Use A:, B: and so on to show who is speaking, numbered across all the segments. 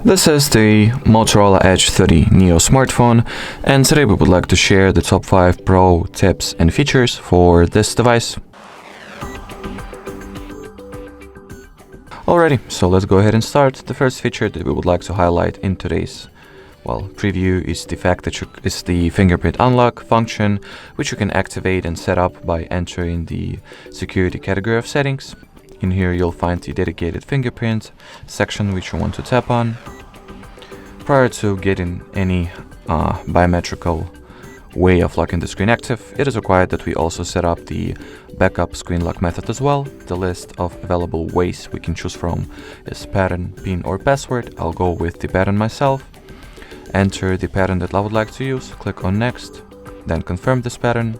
A: This is the Motorola Edge 30 Neo smartphone, and today we would like to share the top 5 pro tips and features for this device. Alrighty, so let's go ahead and start. The first feature that we would like to highlight in today's preview is the fact that it's the Fingerprint Unlock function, which you can activate and set up by entering the security category of settings. In here you'll find the dedicated fingerprint section which you want to tap on. Prior to getting any biometrical way of locking the screen active, it is required that we also set up the backup screen lock method as well. The list of available ways we can choose from is pattern, PIN or password. I'll go with the pattern myself. Enter the pattern that I would like to use, click on next, then confirm this pattern.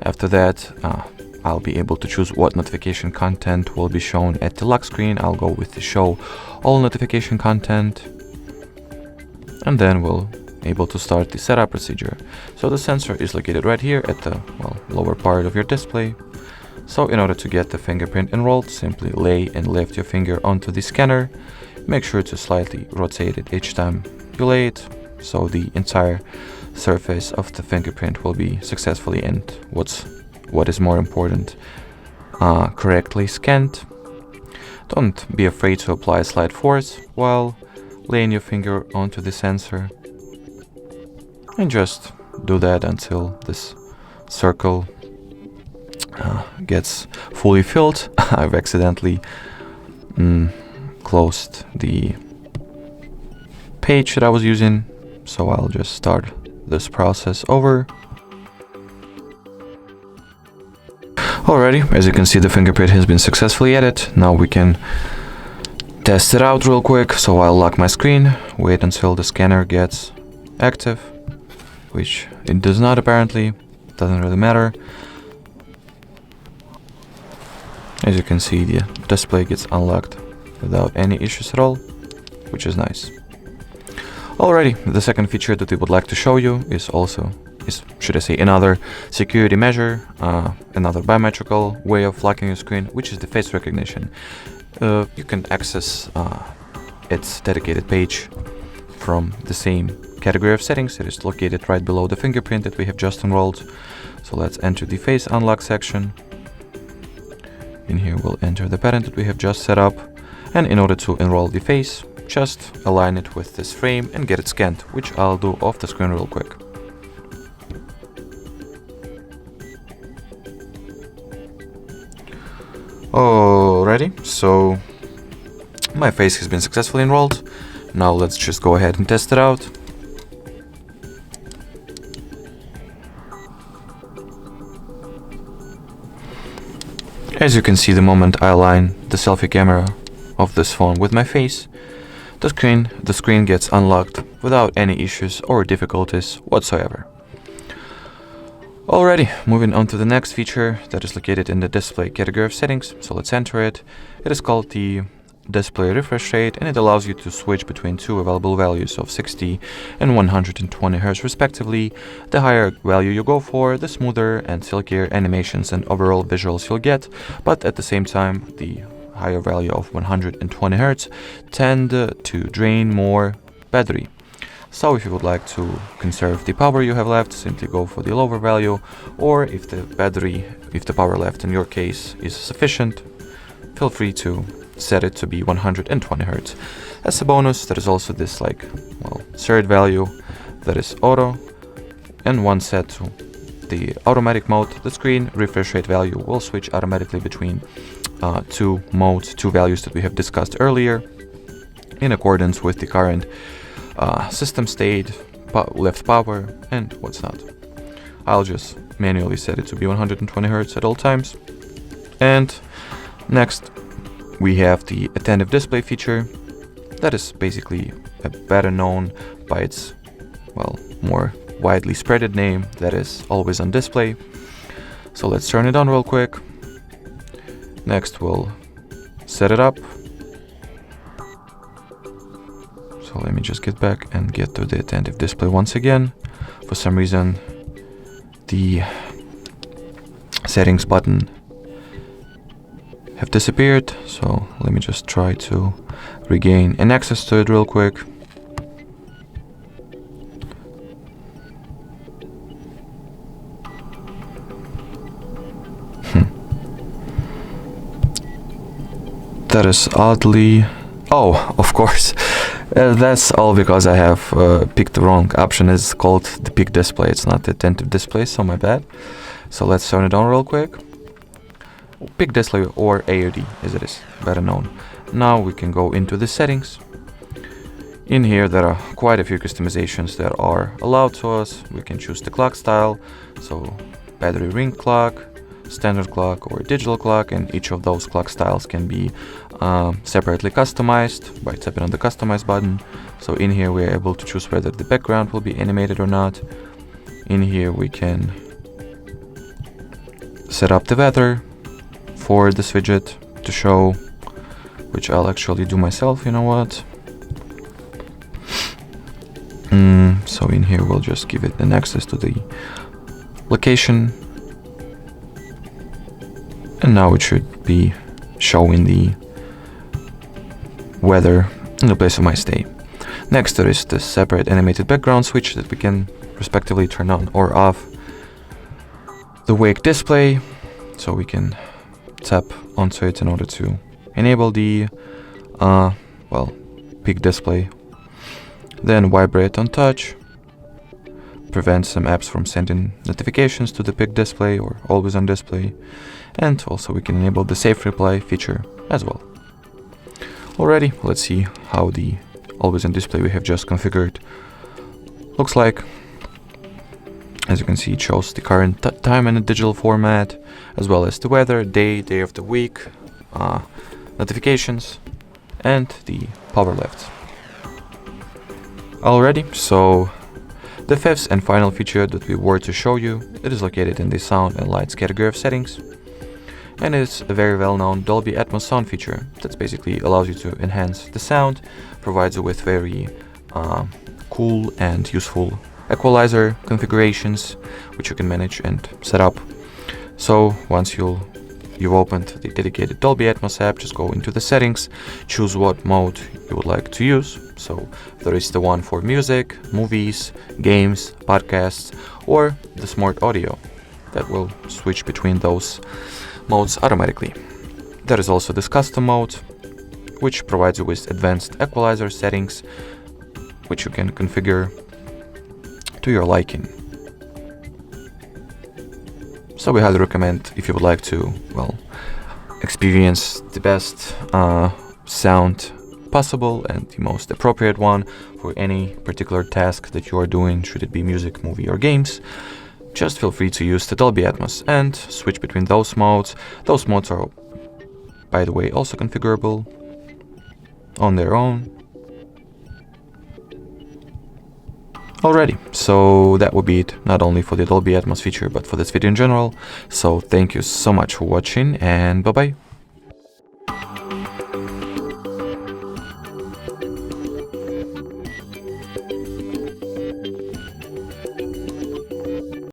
A: After that, I'll be able to choose what notification content will be shown at the lock screen. I'll go with the show all notification content, and then we'll able to start the setup procedure. So the sensor is located right here at the lower part of your display. So in order to get the fingerprint enrolled, simply lay and lift your finger onto the scanner. Make sure to slightly rotate it each time you lay it, so the entire surface of the fingerprint will be successfully and what is more important, correctly scanned. Don't be afraid to apply a slight force while laying your finger onto the sensor, and just do that until this circle gets fully filled. I've accidentally closed the page that I was using, so I'll just start this process over. Alrighty, as you can see, the fingerprint has been successfully added. Now we can test it out real quick. So I'll lock my screen, wait until the scanner gets active, which it does not apparently, doesn't really matter. As you can see, the display gets unlocked without any issues at all, which is nice. Alrighty, the second feature that we would like to show you is another security measure, another biometrical way of locking your screen, which is the face recognition. You can access its dedicated page from the same category of settings. It is located right below the fingerprint that we have just enrolled. So let's enter the face unlock section. In here we'll enter the pattern that we have just set up, and in order to enroll the face, just align it with this frame and get it scanned, which I'll do off the screen real quick. Alrighty, so my face has been successfully enrolled. Now let's just go ahead and test it out. As you can see, the moment I align the selfie camera of this phone with my face, the screen gets unlocked without any issues or difficulties whatsoever. Alrighty, moving on to the next feature that is located in the display category of settings. So let's enter it. It is called the display refresh rate, and it allows you to switch between two available values of 60 and 120 Hz respectively. The higher value you go for, the smoother and silkier animations and overall visuals you'll get, but at the same time, the higher value of 120 Hz tend to drain more battery. So if you would like to conserve the power you have left, simply go for the lower value, or if the power left in your case is sufficient, feel free to set it to be 120 Hz. As a bonus, there is also this third value that is auto, and once set to the automatic mode, the screen refresh rate value will switch automatically between two modes, two values that we have discussed earlier, in accordance with the current system state, left power, and what's not. I'll just manually set it to be 120 Hz at all times. And next, we have the attentive display feature. That is basically better known by its more widely spreaded name, that is always on display. So let's turn it on real quick. Next we'll set it up. So let me just get back and get to the attentive display once again. For some reason the settings button have disappeared, so let me just try to regain an access to it real quick. That is oddly... Oh, of course. That's all because I have picked the wrong option. It's called the peak display. It's not the attentive display, so my bad. So let's turn it on real quick. Peak display, or AOD as it is better known. Now we can go into the settings. In here there are quite a few customizations that are allowed to us. We can choose the clock style, so battery ring clock, standard clock or digital clock, and each of those clock styles can be separately customized by tapping on the customize button. So in here we are able to choose whether the background will be animated or not. In here we can set up the weather for this widget to show, which I'll actually do myself, you know what. So in here we'll just give it an access to the location, and now it should be showing the weather in the place of my stay. Next there is the separate animated background switch that we can respectively turn on or off. The wake display, so we can tap onto it in order to enable the peak display. Then vibrate on touch, prevent some apps from sending notifications to the peak display or always on display. And also we can enable the safe reply feature as well. Alrighty, let's see how the always on display we have just configured looks like. As you can see, it shows the current time in a digital format, as well as the weather, day of the week, notifications, and the power left. Alrighty, so the fifth and final feature that we were to show you, it is located in the sound and lights category of settings. And it's a very well-known Dolby Atmos sound feature that basically allows you to enhance the sound, provides you with very cool and useful equalizer configurations, which you can manage and set up. So once you've opened the dedicated Dolby Atmos app, just go into the settings, choose what mode you would like to use. So there is the one for music, movies, games, podcasts, or the smart audio that will switch between those modes automatically. There is also this custom mode, which provides you with advanced equalizer settings, which you can configure to your liking. So we highly recommend, if you would like to, experience the best sound possible and the most appropriate one for any particular task that you are doing, should it be music, movie, or games, just feel free to use the Dolby Atmos and switch between those modes. Those modes are, by the way, also configurable on their own. Alrighty, so that would be it, not only for the Dolby Atmos feature, but for this video in general. So thank you so much for watching, and bye bye.